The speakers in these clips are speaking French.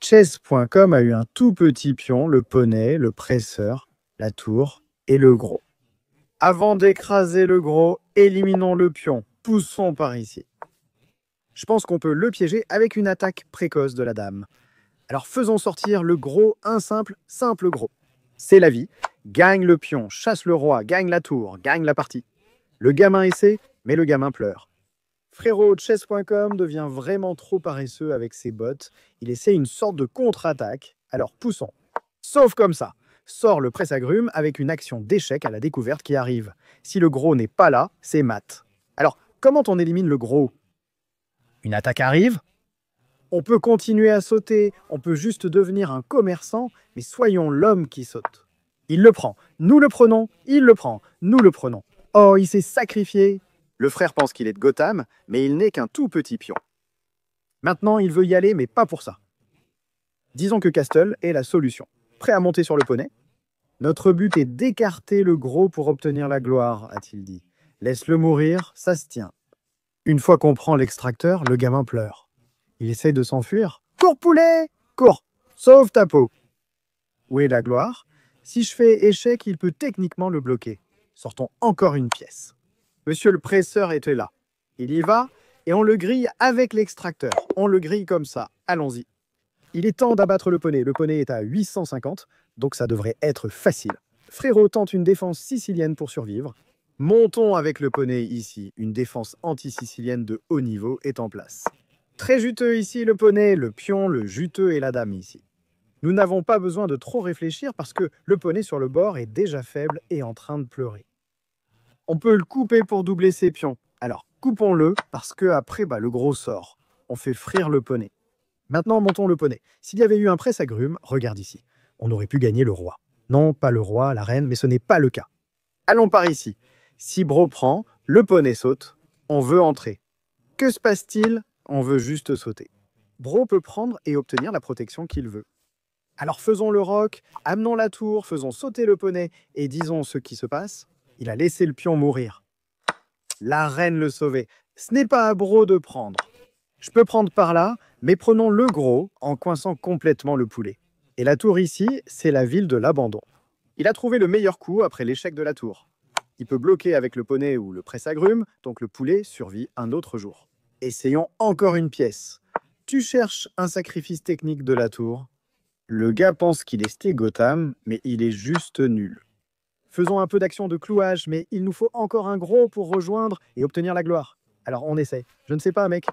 Chess.com a eu un tout petit pion, le poney, le presseur, la tour et le gros. Avant d'écraser le gros, éliminons le pion. Poussons par ici. Je pense qu'on peut le piéger avec une attaque précoce de la dame. Alors faisons sortir le gros, un simple gros. C'est la vie. Gagne le pion, chasse le roi, gagne la tour, gagne la partie. Le gamin essaie, mais le gamin pleure. Frérot, chess.com devient vraiment trop paresseux avec ses bottes. Il essaie une sorte de contre-attaque. Alors poussons. Sauf comme ça. Sort le presse-agrumes avec une action d'échec à la découverte qui arrive. Si le gros n'est pas là, c'est mat. Alors, comment on élimine le gros? Une attaque arrive. On peut continuer à sauter, on peut juste devenir un commerçant, mais soyons l'homme qui saute. Il le prend, nous le prenons, il le prend, nous le prenons. Oh, il s'est sacrifié. Le frère pense qu'il est de Gotham, mais il n'est qu'un tout petit pion. Maintenant, il veut y aller, mais pas pour ça. Disons que Castle est la solution. Prêt à monter sur le poney? Notre but est d'écarter le gros pour obtenir la gloire, a-t-il dit. Laisse-le mourir, ça se tient. Une fois qu'on prend l'extracteur, le gamin pleure. Il essaye de s'enfuir. Cours, poulet! Cours! Sauve ta peau! Où est la gloire? Si je fais échec, il peut techniquement le bloquer. Sortons encore une pièce. Monsieur le presseur était là. Il y va et on le grille avec l'extracteur. On le grille comme ça. Allons-y. Il est temps d'abattre le poney. Le poney est à 850, donc ça devrait être facile. Frérot tente une défense sicilienne pour survivre. Montons avec le poney ici. Une défense anti-sicilienne de haut niveau est en place. Très juteux ici le poney, le pion, le juteux et la dame ici. Nous n'avons pas besoin de trop réfléchir parce que le poney sur le bord est déjà faible et en train de pleurer. On peut le couper pour doubler ses pions. Alors coupons-le parce que après le gros sort. On fait frire le poney. Maintenant montons le poney. S'il y avait eu un presse-agrumes, regarde ici. On aurait pu gagner le roi. Non, pas le roi, la reine, mais ce n'est pas le cas. Allons par ici. Si Bro prend, le poney saute. On veut entrer. Que se passe-t-il? On veut juste sauter. Bro peut prendre et obtenir la protection qu'il veut. Alors faisons le roc, amenons la tour, faisons sauter le poney et disons ce qui se passe. Il a laissé le pion mourir. La reine le sauvait. Ce n'est pas à Bro de prendre. Je peux prendre par là, mais prenons le gros en coinçant complètement le poulet. Et la tour ici, c'est la ville de l'abandon. Il a trouvé le meilleur coup après l'échec de la tour. Il peut bloquer avec le poney ou le presse-agrumes, donc le poulet survit un autre jour. Essayons encore une pièce. Tu cherches un sacrifice technique de la tour. Le gars pense qu'il est sté Gotham, mais il est juste nul. Faisons un peu d'action de clouage, mais il nous faut encore un gros pour rejoindre et obtenir la gloire. Alors on essaie. Je ne sais pas, mec.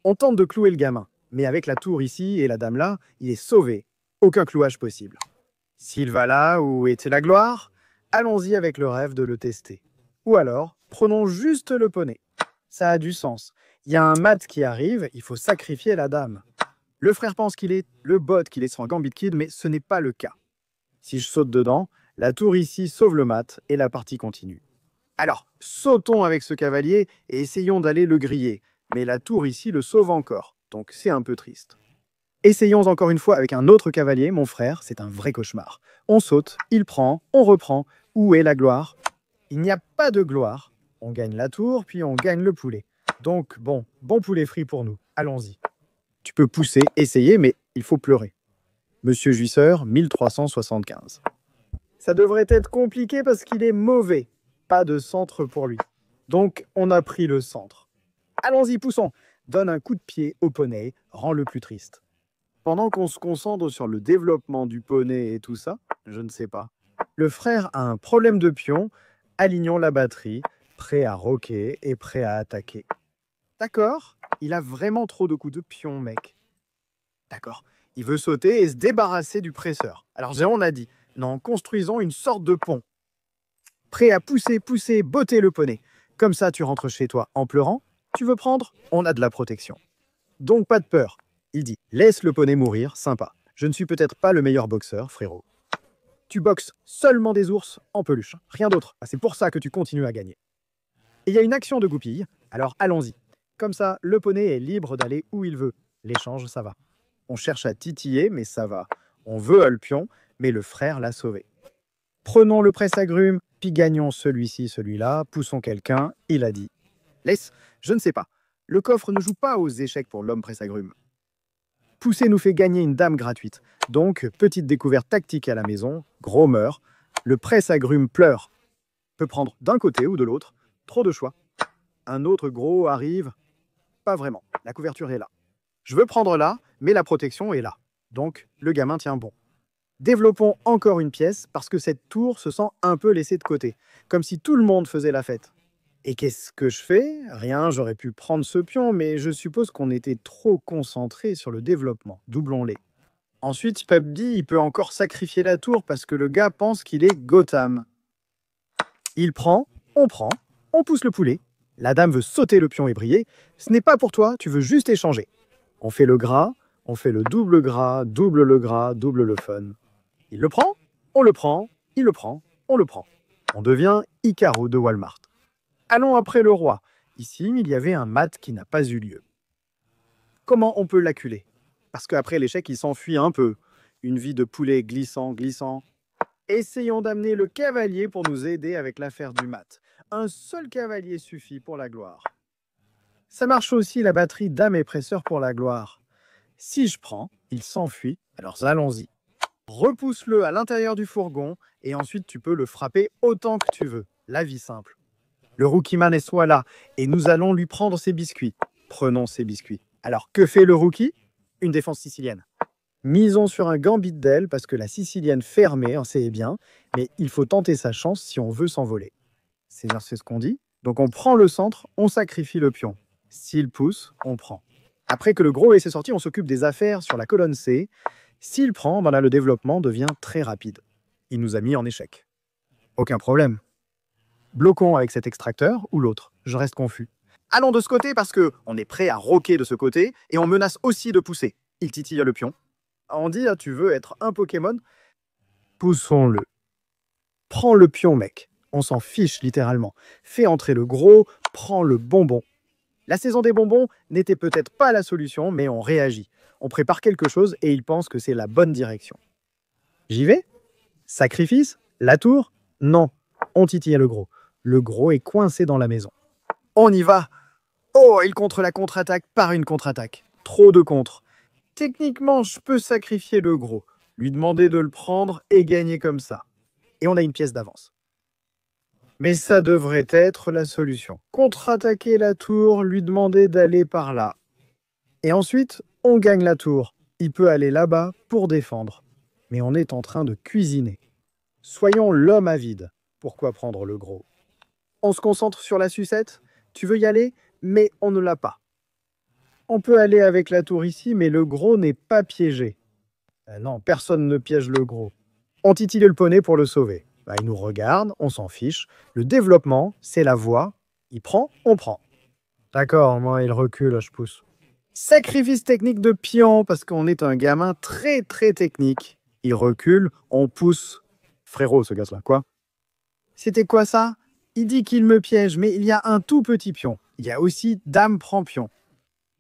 On tente de clouer le gamin, mais avec la tour ici et la dame là, il est sauvé. Aucun clouage possible. S'il va là où était la gloire, allons-y avec le rêve de le tester. Ou alors, prenons juste le poney. Ça a du sens. Il y a un mat qui arrive, il faut sacrifier la dame. Le frère pense qu'il est le bot qui est sans Gambit Kid, mais ce n'est pas le cas. Si je saute dedans, la tour ici sauve le mat et la partie continue. Alors, sautons avec ce cavalier et essayons d'aller le griller. Mais la tour ici le sauve encore, donc c'est un peu triste. Essayons encore une fois avec un autre cavalier, mon frère, c'est un vrai cauchemar. On saute, il prend, on reprend. Où est la gloire? Il n'y a pas de gloire. On gagne la tour, puis on gagne le poulet. Donc bon poulet frit pour nous. Allons-y. Tu peux pousser, essayer, mais il faut pleurer. Monsieur Jouisseur, 1375. Ça devrait être compliqué parce qu'il est mauvais. Pas de centre pour lui. Donc on a pris le centre. Allons-y, poussons. Donne un coup de pied au poney, rends-le plus triste. Pendant qu'on se concentre sur le développement du poney et tout ça, je ne sais pas. Le frère a un problème de pion, alignons la batterie, prêt à roquer et prêt à attaquer. D'accord, il a vraiment trop de coups de pion, mec. D'accord, il veut sauter et se débarrasser du presseur. Alors on a dit, non, construisons une sorte de pont. Prêt à pousser, botter le poney. Comme ça, tu rentres chez toi en pleurant. Tu veux prendre? On a de la protection. Donc pas de peur. Il dit, laisse le poney mourir, sympa. Je ne suis peut-être pas le meilleur boxeur, frérot. Tu boxes seulement des ours en peluche, rien d'autre. C'est pour ça que tu continues à gagner. Et il y a une action de goupille, alors allons-y. Comme ça, le poney est libre d'aller où il veut. L'échange, ça va. On cherche à titiller, mais ça va. On veut le pion, mais le frère l'a sauvé. Prenons le presse-agrumes, puis gagnons celui-ci, celui-là, poussons quelqu'un, il a dit. Laisse, je ne sais pas. Le coffre ne joue pas aux échecs pour l'homme presse-agrumes. Pousser nous fait gagner une dame gratuite. Donc, petite découverte tactique à la maison, gros meurt. Le presse-agrumes pleure. Peut prendre d'un côté ou de l'autre. Trop de choix. Un autre gros arrive. Pas vraiment. La couverture est là. Je veux prendre là, mais la protection est là. Donc, le gamin tient bon. Développons encore une pièce parce que cette tour se sent un peu laissée de côté. Comme si tout le monde faisait la fête. Et qu'est-ce que je fais? Rien, j'aurais pu prendre ce pion, mais je suppose qu'on était trop concentré sur le développement. Doublons-les. Ensuite, PUBG, il peut encore sacrifier la tour parce que le gars pense qu'il est Gotham. Il prend, on pousse le poulet. La dame veut sauter le pion et briller. Ce n'est pas pour toi, tu veux juste échanger. On fait le gras, on fait le gras, double le gras, double le fun. Il le prend, on le prend, il le prend, on le prend. On devient Icaro de Walmart. Allons après le roi. Ici, il y avait un mat qui n'a pas eu lieu. Comment on peut l'acculer? Parce qu'après l'échec, il s'enfuit un peu. Une vie de poulet glissant, glissant. Essayons d'amener le cavalier pour nous aider avec l'affaire du mat. Un seul cavalier suffit pour la gloire. Ça marche aussi la batterie dame et presseur pour la gloire. Si je prends, il s'enfuit, alors allons-y. Repousse-le à l'intérieur du fourgon et ensuite tu peux le frapper autant que tu veux. La vie simple. Le Rookieman est soit là et nous allons lui prendre ses biscuits. Prenons ses biscuits. Alors que fait le rookie? Une défense sicilienne. Misons sur un gambit d'aile parce que la sicilienne fermée, c'est bien, mais il faut tenter sa chance si on veut s'envoler. C'est ce qu'on dit. Donc on prend le centre, on sacrifie le pion. S'il pousse, on prend. Après que le gros laissé sorti, on s'occupe des affaires sur la colonne C. S'il prend, là, le développement devient très rapide. Il nous a mis en échec. Aucun problème. Bloquons avec cet extracteur ou l'autre. Je reste confus. Allons de ce côté parce que on est prêt à roquer de ce côté et on menace aussi de pousser. Il titille le pion. On dit, tu veux être un Pokémon? Poussons-le. Prends le pion, mec. On s'en fiche littéralement. Fais entrer le gros, prends le bonbon. La saison des bonbons n'était peut-être pas la solution, mais on réagit. On prépare quelque chose et il pense que c'est la bonne direction. J'y vais? Sacrifice? La tour? Non. On titille le gros. Le gros est coincé dans la maison. On y va! Oh, il contre la contre-attaque par une contre-attaque. Trop de contre. Techniquement, je peux sacrifier le gros, lui demander de le prendre et gagner comme ça. Et on a une pièce d'avance. Mais ça devrait être la solution. Contre-attaquer la tour, lui demander d'aller par là. Et ensuite, on gagne la tour. Il peut aller là-bas pour défendre. Mais on est en train de cuisiner. Soyons l'homme avide. Pourquoi prendre le gros? On se concentre sur la sucette? Tu veux y aller? Mais on ne l'a pas. On peut aller avec la tour ici, mais le gros n'est pas piégé. Non, personne ne piège le gros. On titille le poney pour le sauver. Il nous regarde, on s'en fiche. Le développement, c'est la voie. Il prend, on prend. D'accord, moi, il recule, je pousse. Sacrifice technique de pion, parce qu'on est un gamin très, très technique. Il recule, on pousse. Frérot, ce gars-là, quoi? C'était quoi ça? Il dit qu'il me piège, mais il y a un tout petit pion. Il y a aussi dame prend pion.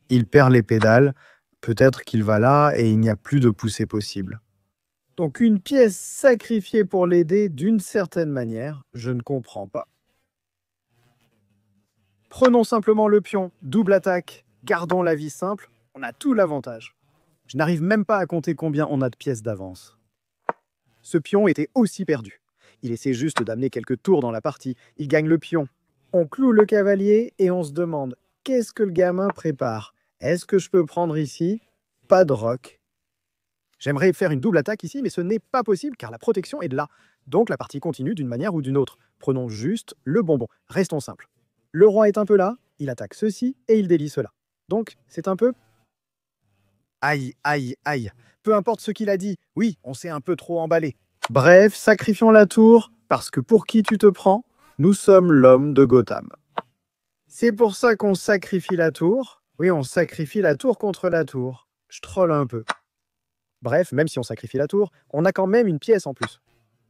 Il perd les pédales. Peut-être qu'il va là et il n'y a plus de poussée possible. Donc une pièce sacrifiée pour l'aider d'une certaine manière, je ne comprends pas. Prenons simplement le pion, double attaque, gardons la vie simple, on a tout l'avantage. Je n'arrive même pas à compter combien on a de pièces d'avance. Ce pion était aussi perdu. Il essaie juste d'amener quelques tours dans la partie, il gagne le pion. On cloue le cavalier et on se demande, qu'est-ce que le gamin prépare? Est-ce que je peux prendre ici? Pas de roc. J'aimerais faire une double attaque ici, mais ce n'est pas possible car la protection est là. Donc la partie continue d'une manière ou d'une autre. Prenons juste le bonbon. Restons simples. Le roi est un peu là, il attaque ceci et il délie cela. Donc c'est un peu... Aïe, aïe, aïe. Peu importe ce qu'il a dit, oui, on s'est un peu trop emballé. Bref, sacrifions la tour, parce que pour qui tu te prends? Nous sommes l'homme de Gotham. C'est pour ça qu'on sacrifie la tour. Oui, on sacrifie la tour contre la tour. Je troll un peu. Bref, même si on sacrifie la tour, on a quand même une pièce en plus.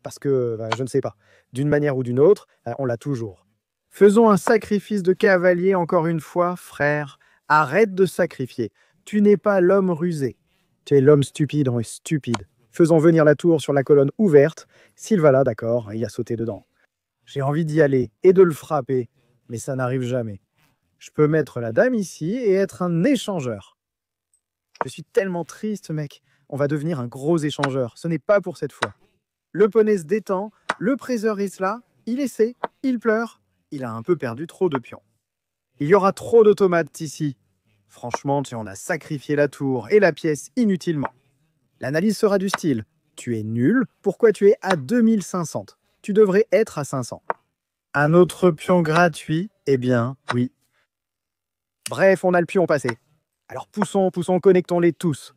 Parce que, je ne sais pas, d'une manière ou d'une autre, on l'a toujours. Faisons un sacrifice de cavalier encore une fois, frère. Arrête de sacrifier. Tu n'es pas l'homme rusé. Tu es l'homme stupide, on est stupide. Faisons venir la tour sur la colonne ouverte. S'il va là, d'accord, il a sauté dedans. J'ai envie d'y aller et de le frapper, mais ça n'arrive jamais. Je peux mettre la dame ici et être un échangeur. Je suis tellement triste, mec. On va devenir un gros échangeur. Ce n'est pas pour cette fois. Le poney se détend, le presseur est là, il essaie, il pleure. Il a un peu perdu trop de pions. Il y aura trop d'automates ici. Franchement, tu en as sacrifié la tour et la pièce inutilement. L'analyse sera du style: tu es nul, pourquoi tu es à 2500? Tu devrais être à 500. Un autre pion gratuit? Eh bien, oui. Bref, on a le pion passé. Alors poussons, poussons, connectons-les tous.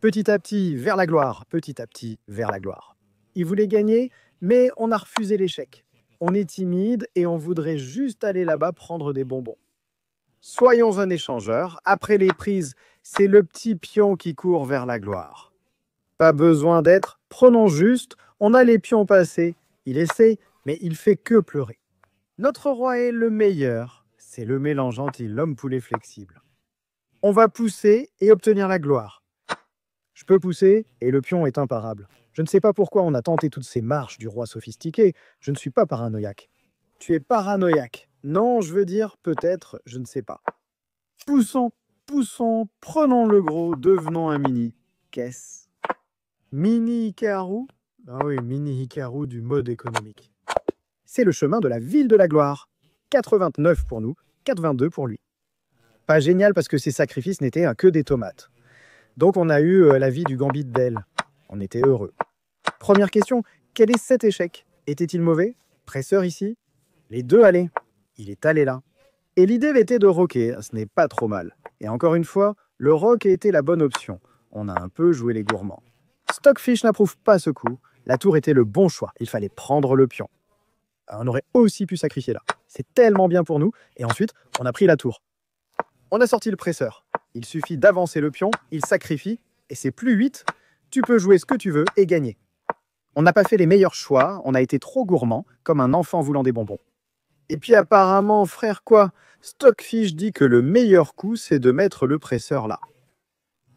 Petit à petit, vers la gloire, petit à petit, vers la gloire. Il voulait gagner, mais on a refusé l'échec. On est timide et on voudrait juste aller là-bas prendre des bonbons. Soyons un échangeur. Après les prises, c'est le petit pion qui court vers la gloire. Pas besoin d'être, prenons juste, on a les pions passés. Il essaie, mais il fait que pleurer. Notre roi est le meilleur. C'est le mélange anti-l'homme poulet flexible. On va pousser et obtenir la gloire. Je peux pousser et le pion est imparable. Je ne sais pas pourquoi on a tenté toutes ces marches du roi sophistiqué. Je ne suis pas paranoïaque. Tu es paranoïaque. Non, je veux dire, peut-être, je ne sais pas. Poussons, poussons, prenons le gros, devenons un mini. Qu'est-ce? Mini Hikaru? Ah oui, mini Hikaru du mode économique. C'est le chemin de la ville de la gloire. 89 pour nous, 82 pour lui. Pas génial parce que ses sacrifices n'étaient que des tomates. Donc on a eu la vie du gambit d'elle. On était heureux. Première question, quel est cet échec? Était-il mauvais? Presseur ici? Les deux allaient. Il est allé là. Et l'idée était de rocker, ce n'est pas trop mal. Et encore une fois, le rock a été la bonne option. On a un peu joué les gourmands. Stockfish n'approuve pas ce coup. La tour était le bon choix. Il fallait prendre le pion. On aurait aussi pu sacrifier là. C'est tellement bien pour nous. Et ensuite, on a pris la tour. On a sorti le presseur. Il suffit d'avancer le pion, il sacrifie, et c'est plus 8. Tu peux jouer ce que tu veux et gagner. On n'a pas fait les meilleurs choix, on a été trop gourmand, comme un enfant voulant des bonbons. Et puis apparemment, frère quoi, Stockfish dit que le meilleur coup, c'est de mettre le presseur là.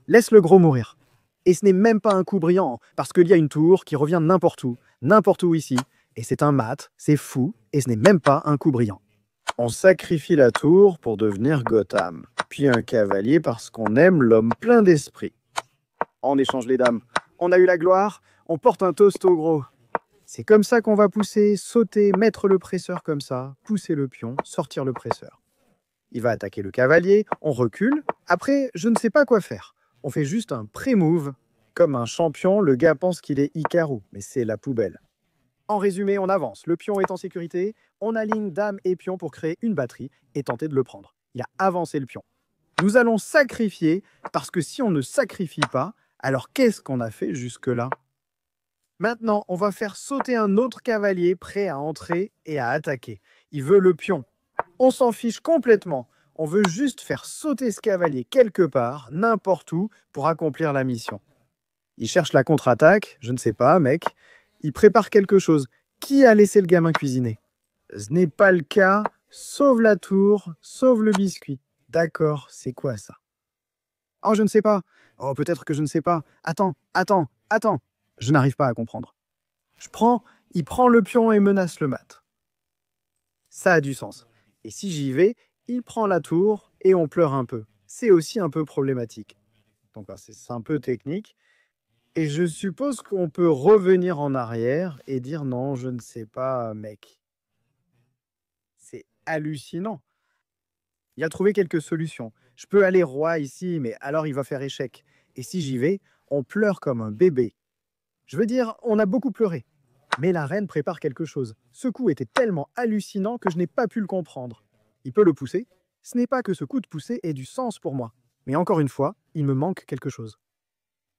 Laisse le gros mourir. Et ce n'est même pas un coup brillant, parce qu'il y a une tour qui revient n'importe où ici, et c'est un mat, c'est fou, et ce n'est même pas un coup brillant. On sacrifie la tour pour devenir Gotham, puis un cavalier parce qu'on aime l'homme plein d'esprit. On échange les dames. On a eu la gloire, on porte un toast au gros. C'est comme ça qu'on va pousser, sauter, mettre le presseur comme ça, pousser le pion, sortir le presseur. Il va attaquer le cavalier, on recule. Après, je ne sais pas quoi faire. On fait juste un pré-move. Comme un champion, le gars pense qu'il est Hikaru, mais c'est la poubelle. En résumé, on avance. Le pion est en sécurité. On aligne dame et pion pour créer une batterie et tenter de le prendre. Il a avancé le pion. Nous allons sacrifier, parce que si on ne sacrifie pas, alors qu'est-ce qu'on a fait jusque-là? Maintenant, on va faire sauter un autre cavalier prêt à entrer et à attaquer. Il veut le pion. On s'en fiche complètement. On veut juste faire sauter ce cavalier quelque part, n'importe où, pour accomplir la mission. Il cherche la contre-attaque, je ne sais pas, mec. Il prépare quelque chose. Qui a laissé le gamin cuisiner? Ce n'est pas le cas. Sauve la tour, sauve le biscuit. D'accord, c'est quoi ça? Oh, je ne sais pas. Oh, peut-être que je ne sais pas. Attends. Je n'arrive pas à comprendre. Il prend le pion et menace le mat. Ça a du sens. Et si j'y vais, il prend la tour et on pleure un peu. C'est aussi un peu problématique. Donc, c'est un peu technique. Et je suppose qu'on peut revenir en arrière et dire non, je ne sais pas, mec. C'est hallucinant. Il a trouvé quelques solutions. Je peux aller roi ici, mais alors il va faire échec. Et si j'y vais, on pleure comme un bébé. Je veux dire, on a beaucoup pleuré. Mais la reine prépare quelque chose. Ce coup était tellement hallucinant que je n'ai pas pu le comprendre. Il peut le pousser. Ce n'est pas que ce coup de poussée ait du sens pour moi. Mais encore une fois, il me manque quelque chose.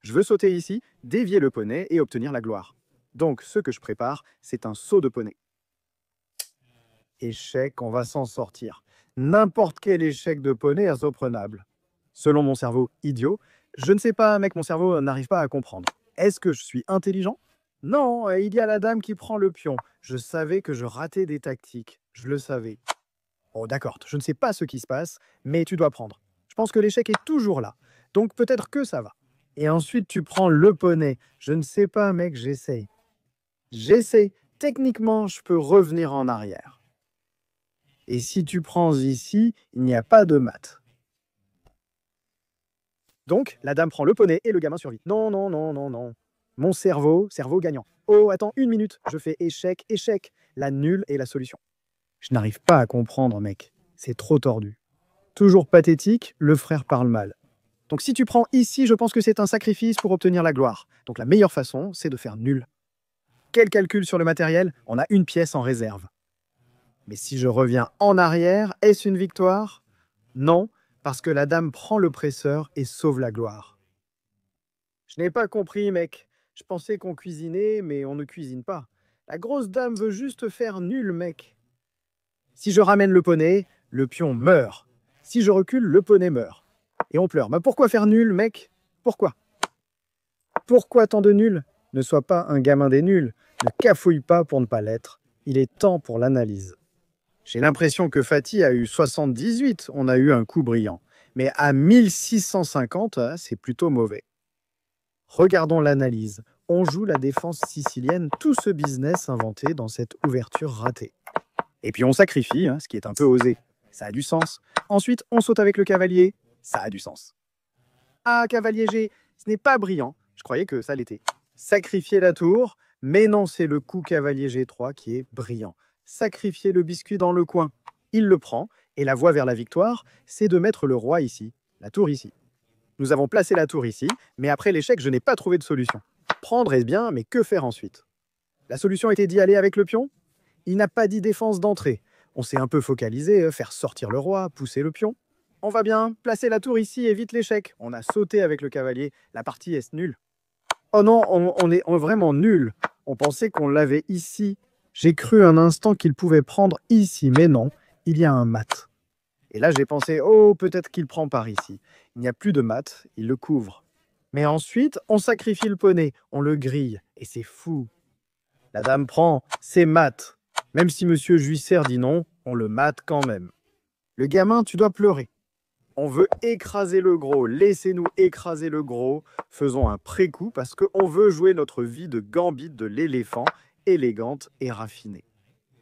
Je veux sauter ici, dévier le poney et obtenir la gloire. Donc, ce que je prépare, c'est un saut de poney. Échec, on va s'en sortir. N'importe quel échec de poney est prenable. Selon mon cerveau idiot, je ne sais pas, mec, mon cerveau n'arrive pas à comprendre. Est-ce que je suis intelligent? Non, il y a la dame qui prend le pion. Je savais que je ratais des tactiques. Je le savais. Oh, d'accord, je ne sais pas ce qui se passe, mais tu dois prendre. Je pense que l'échec est toujours là. Donc peut-être que ça va. Et ensuite, tu prends le poney. Je ne sais pas, mec, j'essaye. J'essaie. Techniquement, je peux revenir en arrière. Et si tu prends ici, il n'y a pas de mat. Donc, la dame prend le poney et le gamin survit. Non, non, non, non, non. Mon cerveau gagnant. Oh, attends, 1 minute, je fais échec, échec. La nulle est la solution. Je n'arrive pas à comprendre, mec. C'est trop tordu. Toujours pathétique, le frère parle mal. Donc si tu prends ici, je pense que c'est un sacrifice pour obtenir la gloire. Donc la meilleure façon, c'est de faire nul. Quel calcul sur le matériel? On a une pièce en réserve. Mais si je reviens en arrière, est-ce une victoire? Non, parce que la dame prend le presseur et sauve la gloire. Je n'ai pas compris, mec. Je pensais qu'on cuisinait, mais on ne cuisine pas. La grosse dame veut juste faire nul, mec. Si je ramène le poney, le pion meurt. Si je recule, le poney meurt. Et on pleure. Mais pourquoi faire nul, mec? Pourquoi? Pourquoi tant de nuls? Ne sois pas un gamin des nuls. Ne cafouille pas pour ne pas l'être. Il est temps pour l'analyse. J'ai l'impression que Fatih a eu 78, on a eu un coup brillant. Mais à 1650, c'est plutôt mauvais. Regardons l'analyse. On joue la défense sicilienne, tout ce business inventé dans cette ouverture ratée. Et puis on sacrifie, ce qui est un peu osé. Ça a du sens. Ensuite, on saute avec le cavalier. Ça a du sens. Ah, cavalier G, ce n'est pas brillant. Je croyais que ça l'était. Sacrifier la tour, mais non, c'est le coup cavalier G3 qui est brillant. Sacrifier le biscuit dans le coin. Il le prend, et la voie vers la victoire, c'est de mettre le roi ici, la tour ici. Nous avons placé la tour ici, mais après l'échec, je n'ai pas trouvé de solution. Prendre est bien, mais que faire ensuite? La solution était d'y aller avec le pion? Il n'a pas dit défense d'entrée. On s'est un peu focalisé, faire sortir le roi, pousser le pion. On va bien, placer la tour ici évite l'échec. On a sauté avec le cavalier, la partie est nulle. Oh non, on est vraiment nul. On pensait qu'on l'avait ici. J'ai cru un instant qu'il pouvait prendre ici, mais non, il y a un mat. Et là j'ai pensé, oh peut-être qu'il prend par ici. Il n'y a plus de mat, il le couvre. Mais ensuite, on sacrifie le poney, on le grille, et c'est fou. La dame prend, c'est mat. Même si monsieur Juisser dit non, on le mate quand même. Le gamin, tu dois pleurer. On veut écraser le gros, laissez-nous écraser le gros. Faisons un pré-coup parce qu'on veut jouer notre vie de gambit de l'éléphant, élégante et raffinée.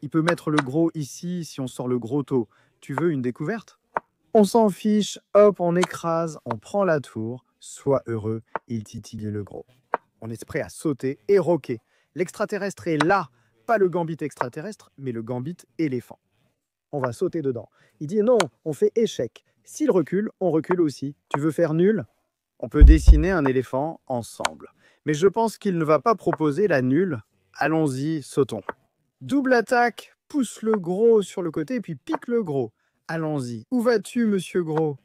Il peut mettre le gros ici si on sort le gros tôt. Tu veux une découverte? On s'en fiche, hop, on écrase, on prend la tour. Sois heureux, il titille le gros. On est prêt à sauter et roquer. L'extraterrestre est là, pas le gambit extraterrestre, mais le gambit éléphant. On va sauter dedans. Il dit non, on fait échec. S'il recule, on recule aussi. Tu veux faire nul? On peut dessiner un éléphant ensemble. Mais je pense qu'il ne va pas proposer la nulle. Allons-y, sautons. Double attaque, pousse le gros sur le côté, puis pique le gros. Allons-y. Où vas-tu, monsieur gros?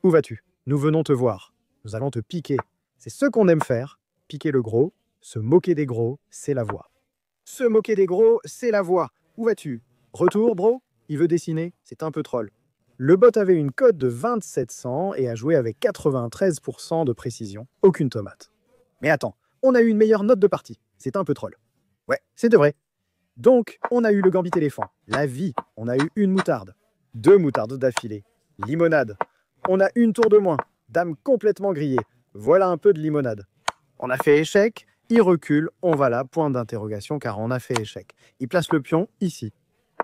Où vas-tu? Nous venons te voir. Nous allons te piquer. C'est ce qu'on aime faire. Piquer le gros, se moquer des gros, c'est la voie. Se moquer des gros, c'est la voie. Où vas-tu? Retour, bro? Il veut dessiner? C'est un peu troll. Le bot avait une cote de 2700 et a joué avec 93% de précision. Aucune tomate. Mais attends, on a eu une meilleure note de partie. C'est un peu troll. Ouais, c'est de vrai. Donc, on a eu le gambit éléphant. La vie, on a eu une moutarde. 2 moutardes d'affilée. Limonade. On a une tour de moins. Dame complètement grillée. Voilà un peu de limonade. On a fait échec. Il recule. On va là, point d'interrogation, car on a fait échec. Il place le pion ici.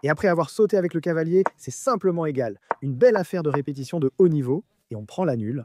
Et après avoir sauté avec le cavalier, c'est simplement égal. Une belle affaire de répétition de haut niveau, et on prend la nulle.